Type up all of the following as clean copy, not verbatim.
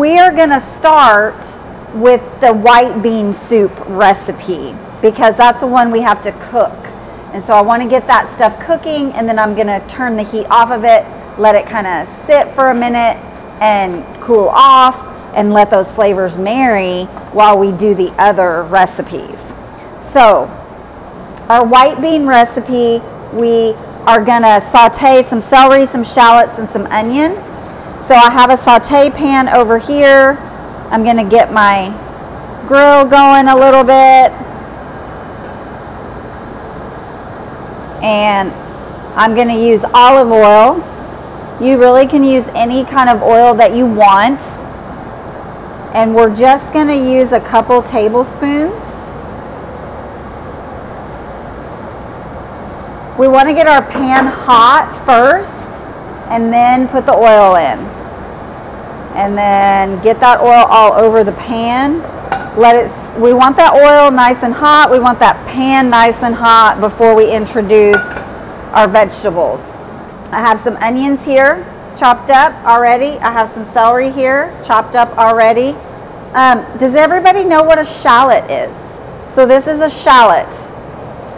we are gonna start with the white bean soup recipe because that's the one we have to cook. And so I want to get that stuff cooking, and then I'm gonna turn the heat off of it, let it kind of sit for a minute and cool off, and let those flavors marry while we do the other recipes. So our white bean recipe, we are gonna saute some celery, some shallots, and some onion. So I have a saute pan over here. I'm gonna get my grill going a little bit. And I'm gonna use olive oil. You really can use any kind of oil that you want. And we're just gonna use a couple tablespoons. We wanna get our pan hot first and then put the oil in. And then get that oil all over the pan. We want that oil nice and hot. We want that pan nice and hot before we introduce our vegetables. I have some onions here chopped up already. I have some celery here chopped up already. Does everybody know what a shallot is? So this is a shallot.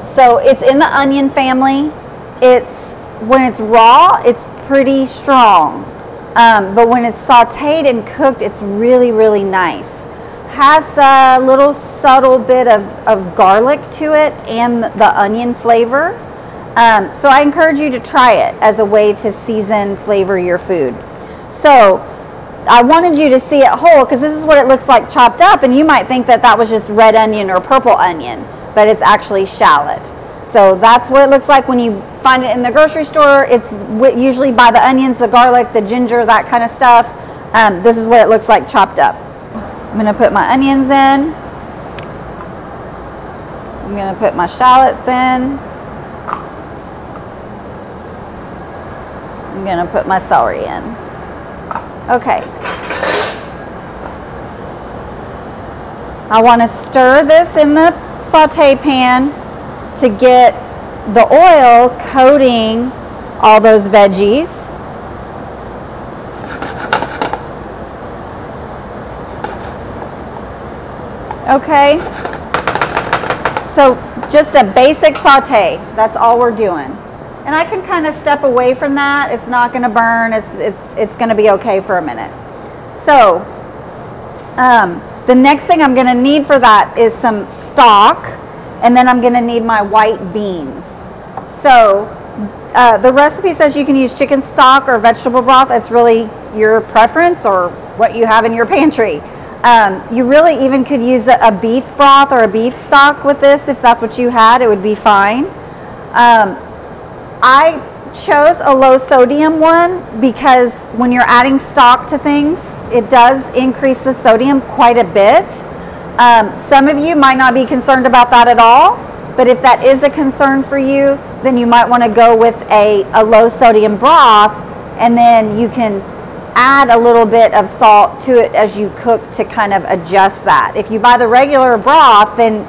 So it's in the onion family. When it's raw, it's pretty strong. But when it's sauteed and cooked, it's really, really nice. Has a little subtle bit of garlic to it and the onion flavor. So I encourage you to try it as a way to season, flavor your food. So I wanted you to see it whole because this is what it looks like chopped up, and you might think that that was just red onion or purple onion, but it's actually shallot. So that's what it looks like when you find it in the grocery store. It's usually by the onions, the garlic, the ginger, that kind of stuff. This is what it looks like chopped up. I'm going to put my onions in. I'm going to put my shallots in. I'm going to put my celery in. Okay. I want to stir this in the saute pan to get the oil coating all those veggies. Okay, so just a basic saute, that's all we're doing. And I can kind of step away from that. It's not going to burn. It's going to be okay for a minute. So the next thing I'm going to need for that is some stock, and then I'm going to need my white beans. So the recipe says you can use chicken stock or vegetable broth. It's really your preference or what you have in your pantry. You really even could use a beef broth or a beef stock with this. If that's what you had, it would be fine. I chose a low sodium one because when you're adding stock to things, it does increase the sodium quite a bit. Some of you might not be concerned about that at all, but if that is a concern for you, then you might want to go with a low sodium broth, and then you can add a little bit of salt to it as you cook to kind of adjust that. If you buy the regular broth, then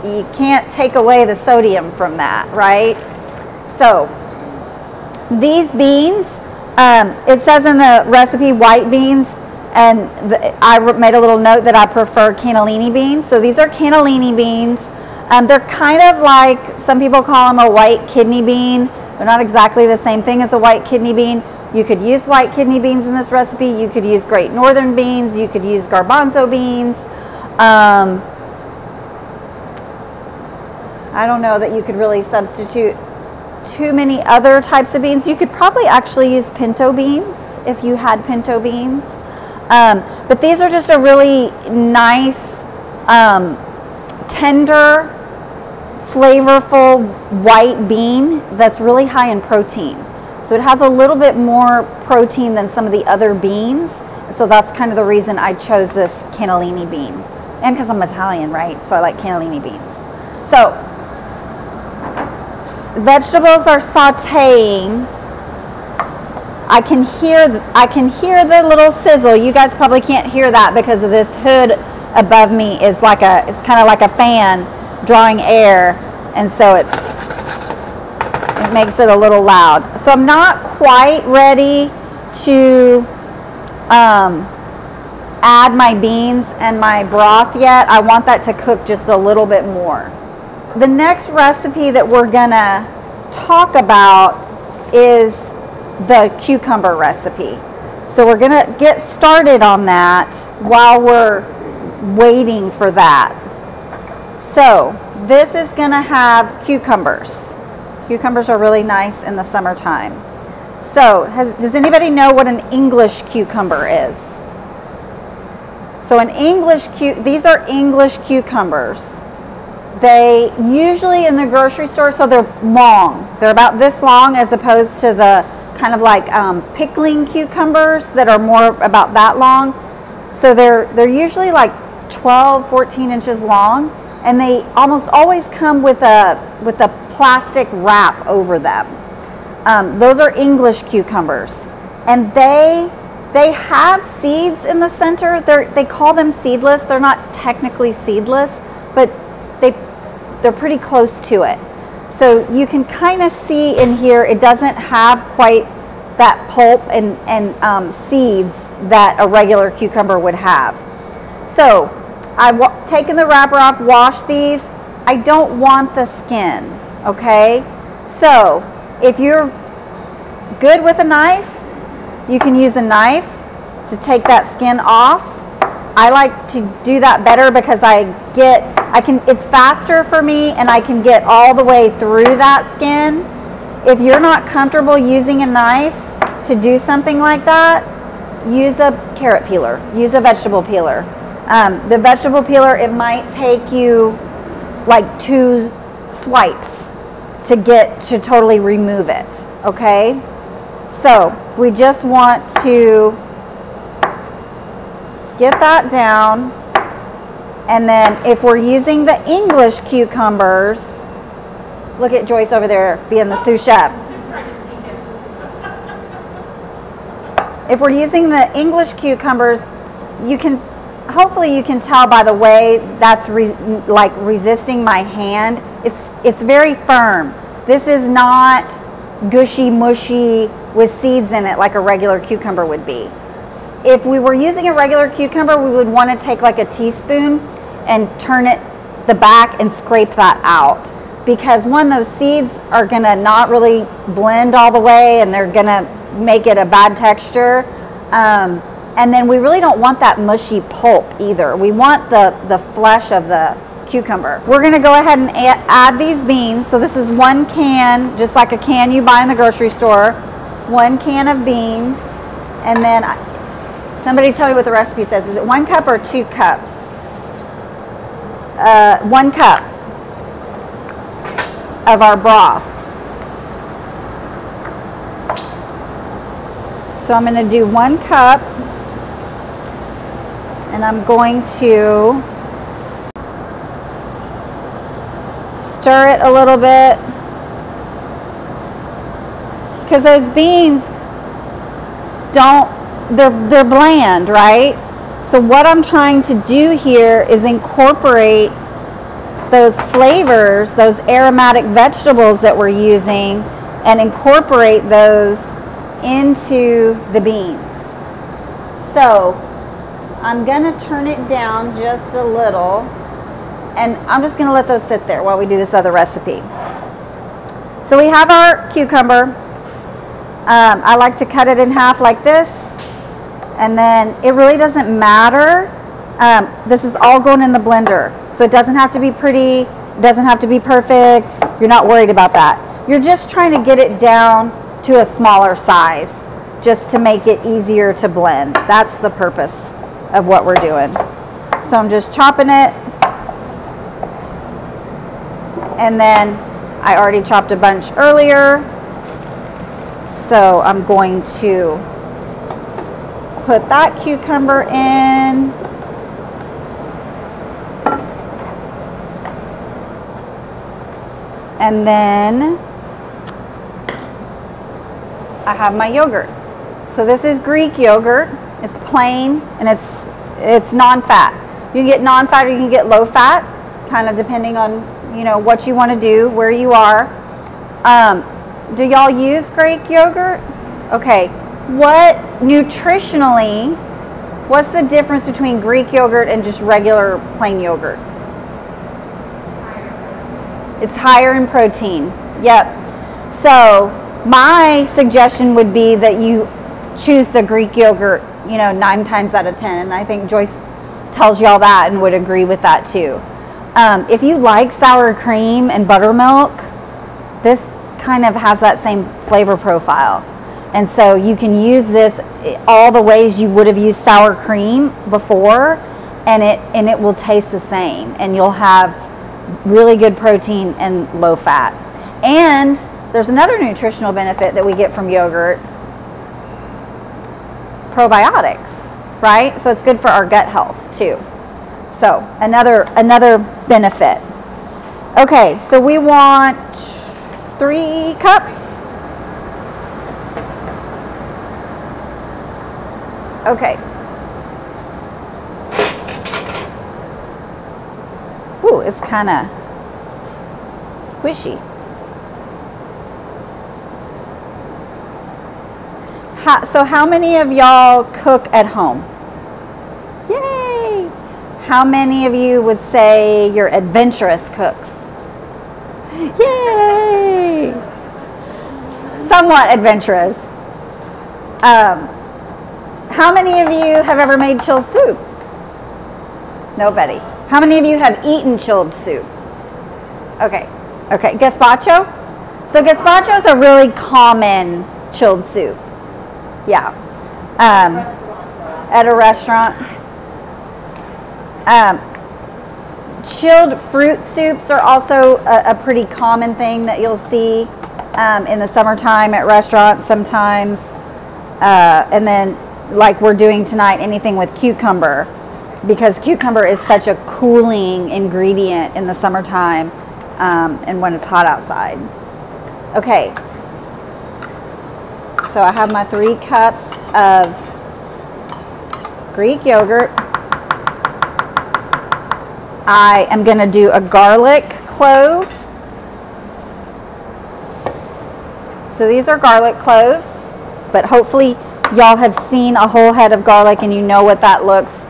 you can't take away the sodium from that, right? So these beans, it says in the recipe white beans, and I made a little note that I prefer cannellini beans. So these are cannellini beans. They're kind of like, some people call them a white kidney bean. They're not exactly the same thing as a white kidney bean. You could use white kidney beans in this recipe. You could use Great Northern beans. You could use garbanzo beans. I don't know that you could really substitute too many other types of beans. You could probably actually use pinto beans if you had pinto beans. But these are just a really nice, tender, flavorful white bean that's really high in protein. So it has a little bit more protein than some of the other beans. So that's kind of the reason I chose this cannellini bean. And because I'm Italian, right? So I like cannellini beans. So vegetables are sauteing. I can hear the little sizzle. You guys probably can't hear that because of this hood above me is like it's kind of like a fan drawing air, and so it makes it a little loud. So I'm not quite ready to add my beans and my broth yet. I want that to cook just a little bit more. The next recipe that we're gonna talk about is the cucumber recipe. So we're gonna get started on that while we're waiting for that. So this is gonna have cucumbers. Cucumbers are really nice in the summertime. So does anybody know what an English cucumber is? So these are English cucumbers. They usually in the grocery store, so they're long. They're about this long as opposed to the kind of like pickling cucumbers that are more about that long. So they're usually like 12, 14 inches long, and they almost always come with a plastic wrap over them. Those are English cucumbers, and they have seeds in the center. They call them seedless. They're not technically seedless, but they're pretty close to it. So you can kind of see in here, it doesn't have quite that pulp and seeds that a regular cucumber would have. So I've taken the wrapper off, washed these. I don't want the skin, okay? So if you're good with a knife, you can use a knife to take that skin off. I like to do that better because it's faster for me, and I can get all the way through that skin. If you're not comfortable using a knife to do something like that, use a carrot peeler, use a vegetable peeler. The vegetable peeler, it might take you like 2 swipes to totally remove it, okay? So we just want to get that down, and then if we're using the English cucumbers, look at Joyce over there being the sous chef. If we're using the English cucumbers, hopefully you can tell by the way that's resisting my hand. It's very firm. This is not gushy mushy with seeds in it like a regular cucumber would be. If we were using a regular cucumber, we would want to take like a teaspoon and turn it the back and scrape that out, because those seeds are gonna not really blend all the way, and they're gonna make it a bad texture. And then we really don't want that mushy pulp either. We want the flesh of the cucumber. We're gonna go ahead and add these beans. So this is 1 can, just like a can you buy in the grocery store, 1 can of beans. And then somebody tell me what the recipe says. Is it 1 cup or 2 cups? 1 cup of our broth. So I'm gonna do 1 cup, and I'm going to stir it a little bit, because those beans they're bland, right? So what I'm trying to do here is incorporate those flavors, those aromatic vegetables that we're using, and incorporate those into the beans. So I'm gonna turn it down just a little, and I'm just gonna let those sit there while we do this other recipe. So we have our cucumber. I like to cut it in half like this, and then it really doesn't matter. This is all going in the blender, so it doesn't have to be pretty, it doesn't have to be perfect. You're not worried about that. You're just trying to get it down to a smaller size, just to make it easier to blend. That's the purpose of what we're doing. So I'm just chopping it, and then I already chopped a bunch earlier, so I'm going to put that cucumber in, and then I have my yogurt. So this is Greek yogurt. It's plain, and it's non-fat. You can get non-fat or you can get low-fat, kind of depending on what you want to do, where you are. Do y'all use Greek yogurt? Okay, what nutritionally What's the difference between Greek yogurt and just regular plain yogurt? It's higher in protein. Yep. So my suggestion would be that you choose the Greek yogurt, 9 times out of 10. And I think Joyce tells y'all that and would agree with that too. If you like sour cream and buttermilk, this kind of has that same flavor profile. And so you can use this all the ways you would have used sour cream before, and it will taste the same. And you'll have really good protein and low fat. And there's another nutritional benefit that we get from yogurt, probiotics, right? So it's good for our gut health too. So another benefit. Okay, so we want 3 cups. Okay. Ooh, it's kind of squishy. So how many of y'all cook at home? Yay! How many of you would say you're adventurous cooks? Yay! Somewhat adventurous. How many of you have ever made chilled soup? Nobody. How many of you have eaten chilled soup? Okay. Okay. Gazpacho? So gazpacho is a really common chilled soup. Yeah. At a restaurant. Chilled fruit soups are also a pretty common thing that you'll see in the summertime at restaurants sometimes. And then, like we're doing tonight, anything with cucumber, because cucumber is such a cooling ingredient in the summertime and when it's hot outside. Okay. So I have my 3 cups of Greek yogurt. I am going to do a garlic clove. So these are garlic cloves, but hopefully y'all have seen a whole head of garlic and you know what that looks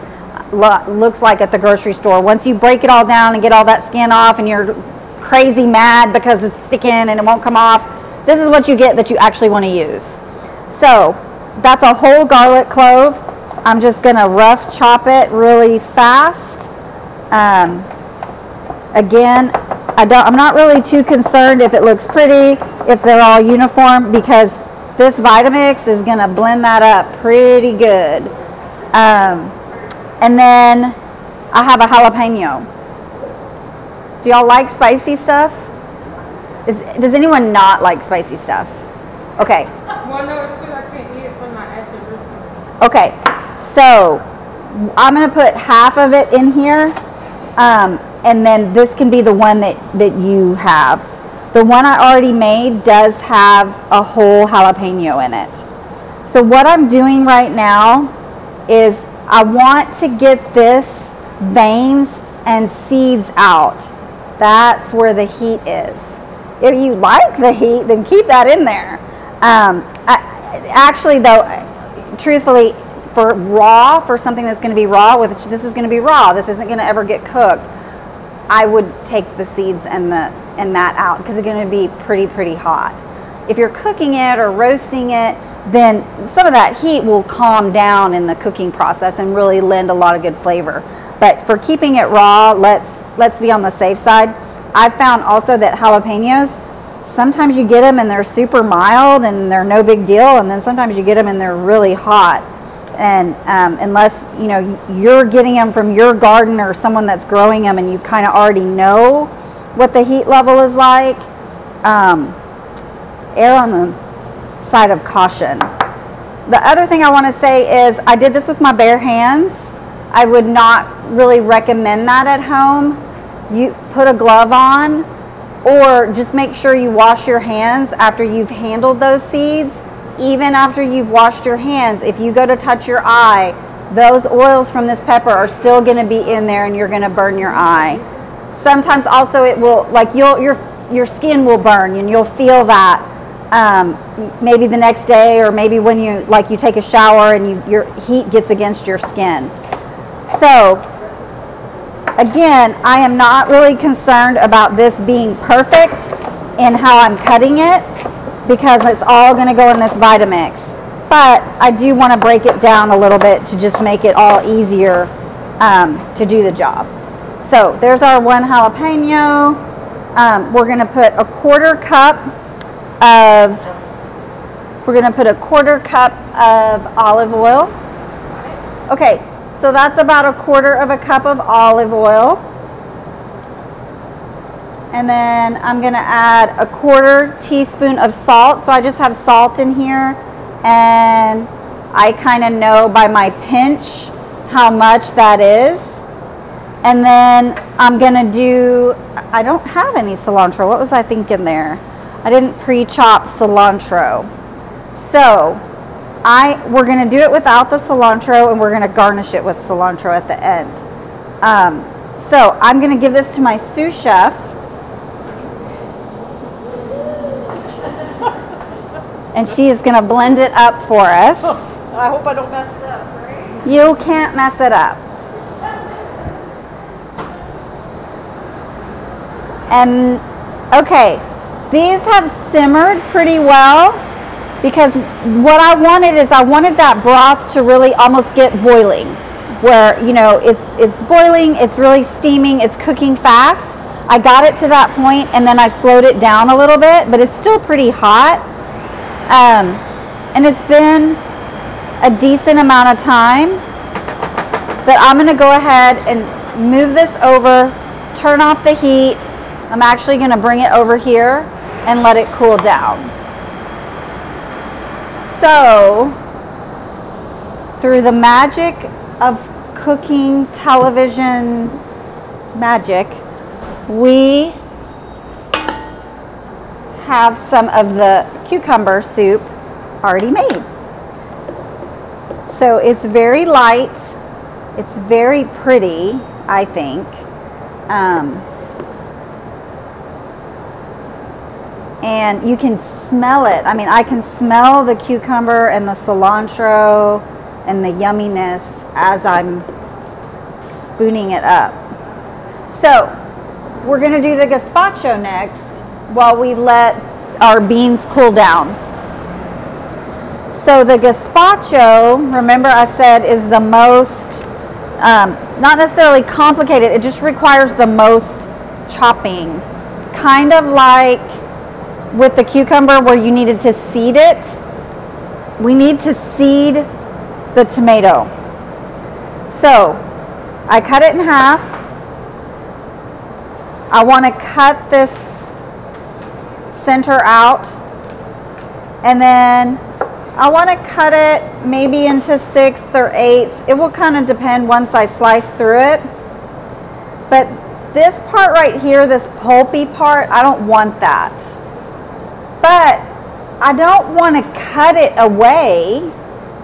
like at the grocery store. Once you break it all down and get all that skin off and you're crazy mad because it's sticking and it won't come off, this is what you get that you actually want to use. So that's a whole garlic clove. I'm just going to rough chop it really fast. Again, I'm not really too concerned if it looks pretty, if they're all uniform, because this Vitamix is going to blend that up pretty good. And then I have a jalapeno. Do y'all like spicy stuff? Does anyone not like spicy stuff? Okay. Well, no, it's because I can't eat it from my acid reflux. Okay, so I'm going to put half of it in here, and then this can be the one that you have. The one I already made does have a whole jalapeno in it. So what I'm doing right now is I want to get this veins and seeds out. That's where the heat is. If you like the heat, then keep that in there. Actually, though, truthfully, for something that's going to be raw, this is going to be raw. This isn't going to ever get cooked. I would take the seeds and that out because it's going to be pretty hot. If you're cooking it or roasting it, then some of that heat will calm down in the cooking process and really lend a lot of good flavor. But for keeping it raw, let's be on the safe side. I've found also that jalapenos, sometimes you get them and they're super mild and they're no big deal, and then sometimes you get them and they're really hot. And unless you're getting them from your garden or someone that's growing them and you kind of already know what the heat level is like, err on the side of caution. The other thing I want to say is I did this with my bare hands. I would not really recommend that at home. You put a glove on, or just make sure you wash your hands after you've handled those seeds. Even after you've washed your hands, if you go to touch your eye, those oils from this pepper are still going to be in there and you're going to burn your eye. Sometimes also it will, like your skin will burn and you'll feel that maybe the next day, or maybe when you take a shower and your heat gets against your skin. So again, I am not really concerned about this being perfect in how I'm cutting it, because it's all going to go in this Vitamix. But I do want to break it down a little bit to just make it all easier to do the job. So there's our one jalapeno. We're going to put a quarter cup of olive oil. Okay, so that's about a quarter of a cup of olive oil. And then I'm going to add a quarter teaspoon of salt. So I just have salt in here, and I kind of know by my pinch how much that is. And then I'm going to do, I don't have any cilantro. What was I thinking there? I didn't pre-chop cilantro. So we're going to do it without the cilantro, and we're going to garnish it with cilantro at the end. So I'm going to give this to my sous chef. And she is going to blend it up for us. I hope I don't mess it up, right? You can't mess it up. And okay, these have simmered pretty well, because what I wanted that broth to really almost get boiling, where, you know, it's boiling, it's really steaming, it's cooking fast. I got it to that point, and then I slowed it down a little bit, but it's still pretty hot. And it's been a decent amount of time that I'm going to go ahead and move this over, turn off the heat. I'm actually going to bring it over here and let it cool down. So, through the magic of cooking television magic, we have some of the cucumber soup already made. So it's very light, it's very pretty, I think. And you can smell it. I mean, I can smell the cucumber and the cilantro and the yumminess as I'm spooning it up. So we're gonna do the gazpacho next while we let our beans cool down. So the gazpacho, remember I said, is the most, not necessarily complicated, it just requires the most chopping. Kind of like with the cucumber where you needed to seed it, we need to seed the tomato. So I cut it in half. I want to cut this center out, and then I want to cut it maybe into 6ths or 8ths. It will kind of depend once I slice through it. But this part right here, this pulpy part, I don't want that. But I don't want to cut it away,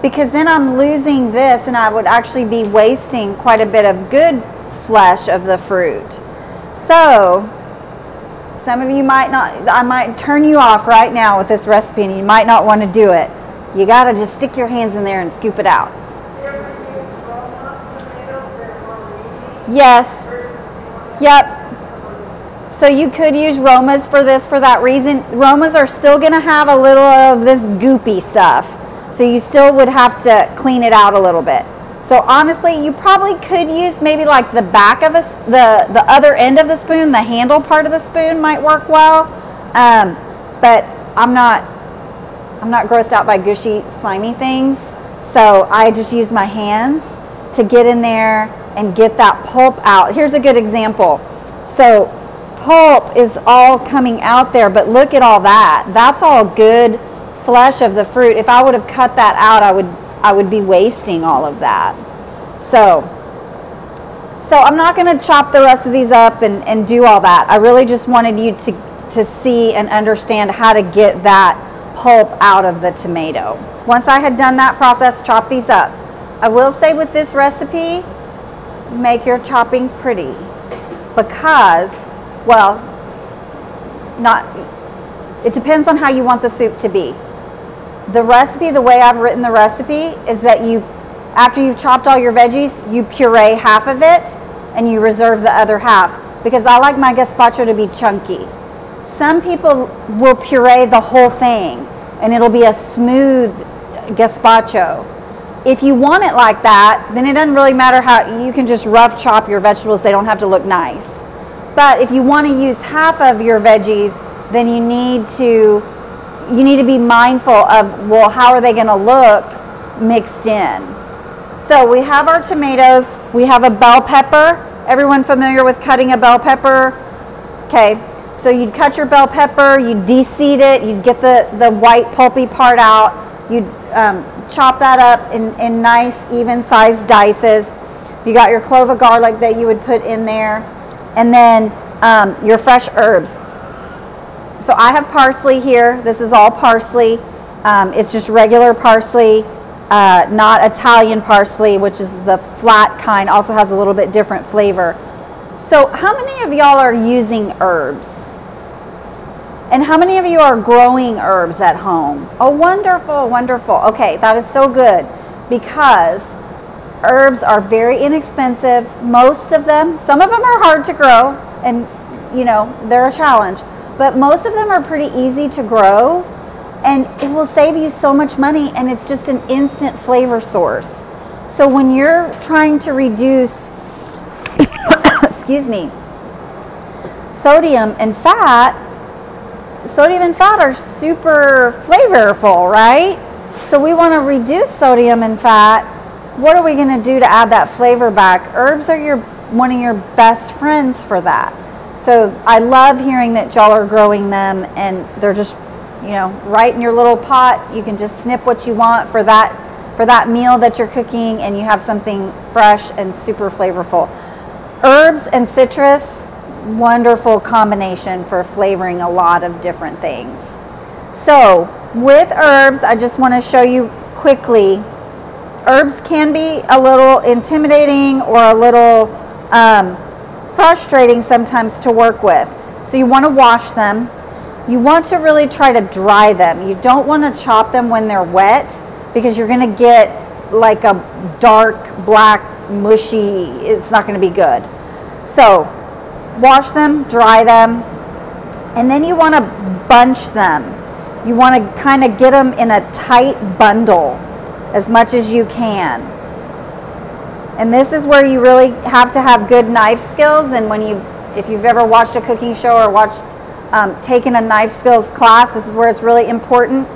because then I'm losing this, and I would actually be wasting quite a bit of good flesh of the fruit. So some of you might not, I might turn you off right now with this recipe, and you might not want to do it. You got to just stick your hands in there and scoop it out. Yes. Yep. So you could use Romas for this for that reason. Romas are still going to have a little of this goopy stuff. So you still would have to clean it out a little bit. So honestly, you probably could use maybe like the back of the other end of the spoon, the handle part of the spoon might work well. But I'm not grossed out by gushy, slimy things. So I just use my hands to get in there and get that pulp out. Here's a good example. So pulp is all coming out there, but look at all that. That's all good flesh of the fruit. If I would have cut that out, I would be wasting all of that. So I'm not going to chop the rest of these up and do all that. I really just wanted you to see and understand how to get that pulp out of the tomato. Once I had done that process, chop these up. I will say with this recipe, make your chopping pretty, because, well, not, It depends on how you want the soup to be. The recipe, the way I've written the recipe, is that you, after you've chopped all your veggies, you puree half of it and you reserve the other half, because I like my gazpacho to be chunky. Some people will puree the whole thing and it'll be a smooth gazpacho. If you want it like that, then it doesn't really matter how, you can just rough chop your vegetables, they don't have to look nice. But if you want to use half of your veggies, then you need to be mindful of, well, how are they going to look mixed in? So we have our tomatoes, we have a bell pepper. Everyone familiar with cutting a bell pepper? Okay, so you'd cut your bell pepper, you'd de-seed it, you'd get the white pulpy part out, you'd chop that up in nice even sized dices. You got your clove of garlic that you would put in there, and then your fresh herbs. So I have parsley here. This is all parsley. It's just regular parsley, not Italian parsley, which is the flat kind, also has a little bit different flavor. So how many of y'all are using herbs? And how many of you are growing herbs at home? Oh, wonderful, wonderful. Okay, that is so good, because herbs are very inexpensive. Most of them, some of them are hard to grow, and you know, they're a challenge, but most of them are pretty easy to grow, and it will save you so much money, and it's just an instant flavor source. So when you're trying to reduce, excuse me, sodium and fat are super flavorful, right? So we want to reduce sodium and fat. What are we going to do to add that flavor back? Herbs are one of your best friends for that. So I love hearing that y'all are growing them, and they're just, you know, right in your little pot. You can just snip what you want for that meal that you're cooking, and you have something fresh and super flavorful. Herbs and citrus, wonderful combination for flavoring a lot of different things. So with herbs, I just want to show you quickly, herbs can be a little intimidating or a little frustrating sometimes to work with. So you want to wash them. You want to really try to dry them. You don't want to chop them when they're wet, because you're going to get like a dark, black, mushy, it's not going to be good. So wash them, dry them, and then you want to bunch them. You want to kind of get them in a tight bundle as much as you can. And this is where you really have to have good knife skills. And if you've ever watched a cooking show or taken a knife skills class, this is where it's really important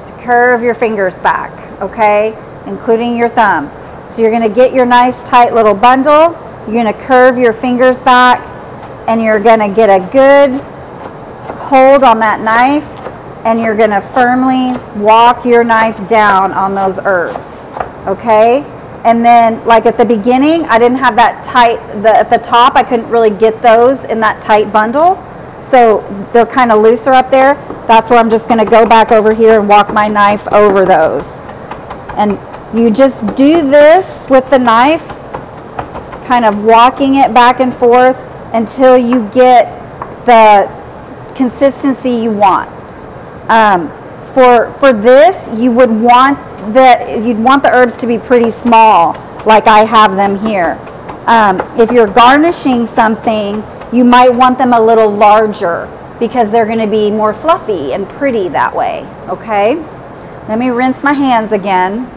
to curve your fingers back, okay, including your thumb. So you're going to get your nice tight little bundle. You're going to curve your fingers back, and you're going to get a good hold on that knife, and you're going to firmly walk your knife down on those herbs, okay? And then, like at the beginning, I didn't have that tight, at the top, I couldn't really get those in that tight bundle, so they're kind of looser up there. That's where I'm just going to go back over here and walk my knife over those. And you just do this with the knife, kind of walking it back and forth until you get the consistency you want. For this, you'd want the herbs to be pretty small, like I have them here. If you're garnishing something, you might want them a little larger, because they're going to be more fluffy and pretty that way. Okay, let me rinse my hands again.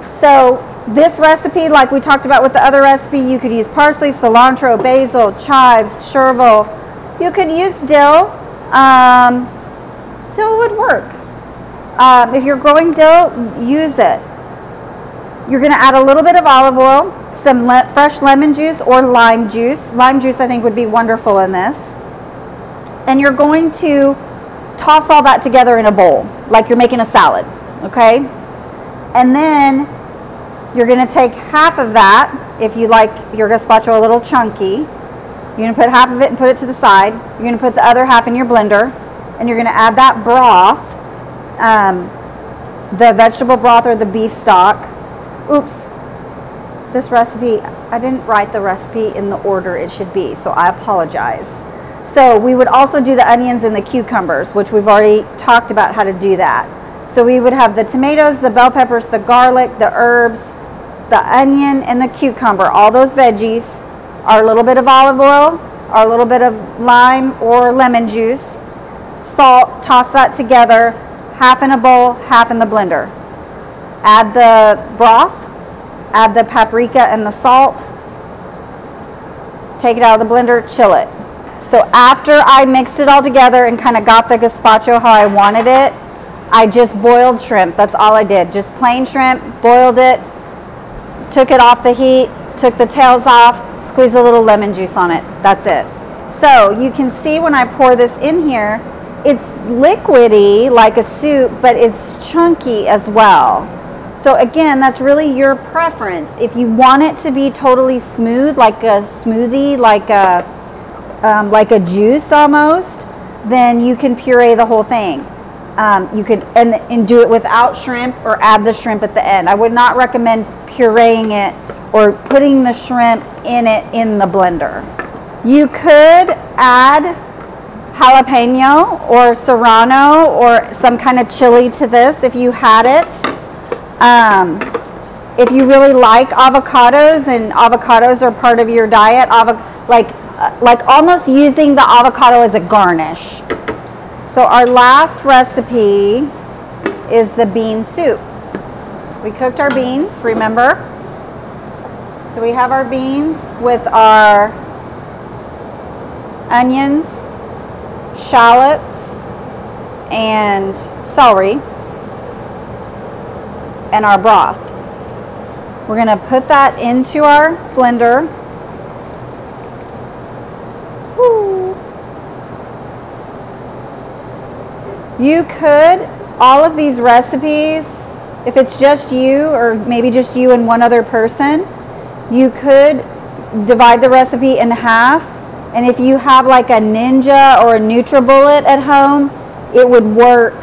So this recipe, like we talked about with the other recipe, you could use parsley, cilantro, basil, chives, chervil. You could use dill. Dill would work. If you're growing dill, use it. You're going to add a little bit of olive oil, some fresh lemon juice or lime juice. Lime juice, I think, would be wonderful in this. And you're going to toss all that together in a bowl, like you're making a salad, okay? And then you're going to take half of that, if you like your gazpacho a little chunky. You're going to put half of it and put it to the side. You're going to put the other half in your blender, and you're going to add that broth, the vegetable broth or the beef stock. Oops, this recipe, I didn't write the recipe in the order it should be, so I apologize. So we would also do the onions and the cucumbers, which we've already talked about how to do that. So we would have the tomatoes, the bell peppers, the garlic, the herbs, the onion, and the cucumber, all those veggies, our little bit of olive oil, our little bit of lime or lemon juice, salt, toss that together, half in a bowl, half in the blender. Add the broth, add the paprika and the salt, take it out of the blender, chill it. So after I mixed it all together and kind of got the gazpacho how I wanted it, I just boiled shrimp. That's all I did. Just plain shrimp, boiled it, took it off the heat, took the tails off, squeezed a little lemon juice on it. That's it. So you can see when I pour this in here, it's liquidy like a soup, but it's chunky as well. So again, that's really your preference. If you want it to be totally smooth, like a smoothie, like a juice almost, then you can puree the whole thing. You could and do it without shrimp or add the shrimp at the end. I would not recommend pureeing it or putting the shrimp in it in the blender. You could add jalapeño or serrano or some kind of chili to this if you had it. If you really like avocados and avocados are part of your diet, like almost using the avocado as a garnish. So our last recipe is the bean soup. We cooked our beans, remember? So we have our beans with our onions, shallots, and celery, and our broth. We're gonna put that into our blender. Woo. You could, all of these recipes, if it's just you or maybe just you and one other person, you could divide the recipe in half, and if you have like a Ninja or a NutriBullet at home, it would work.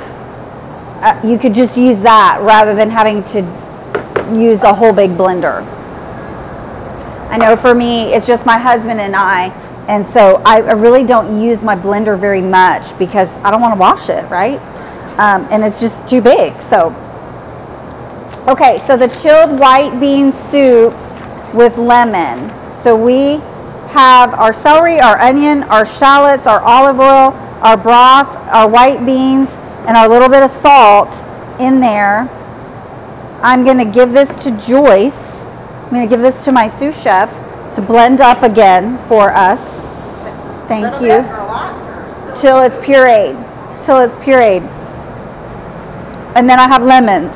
You could just use that rather than having to use a whole big blender. I know for me, it's just my husband and I, and so I really don't use my blender very much because I don't want to wash it, right? And it's just too big. So, okay, so the chilled white bean soup with lemon. So we have our celery, our onion, our shallots, our olive oil, our broth, our white beans, and our little bit of salt in there. I'm going to give this to Joyce. I'm going to give this to my sous chef to blend up again for us. Thank you. Till it's pureed. Till it's pureed. And then I have lemons.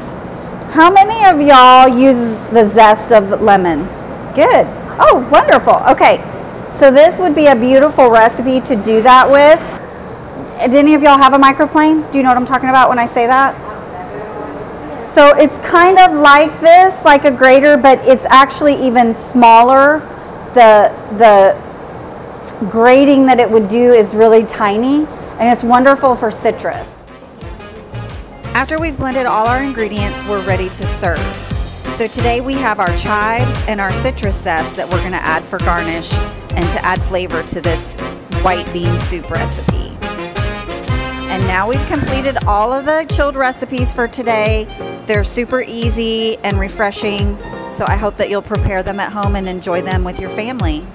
How many of y'all use the zest of lemon? Good. Oh, wonderful. Okay. So this would be a beautiful recipe to do that with. Did any of y'all have a microplane? Do you know what I'm talking about when I say that? So it's kind of like this, like a grater, but it's actually even smaller. The grating that it would do is really tiny, and it's wonderful for citrus. After we've blended all our ingredients, we're ready to serve. So today we have our chives and our citrus zest that we're going to add for garnish and to add flavor to this white bean soup recipe. And now we've completed all of the chilled recipes for today. They're super easy and refreshing, so I hope that you'll prepare them at home and enjoy them with your family.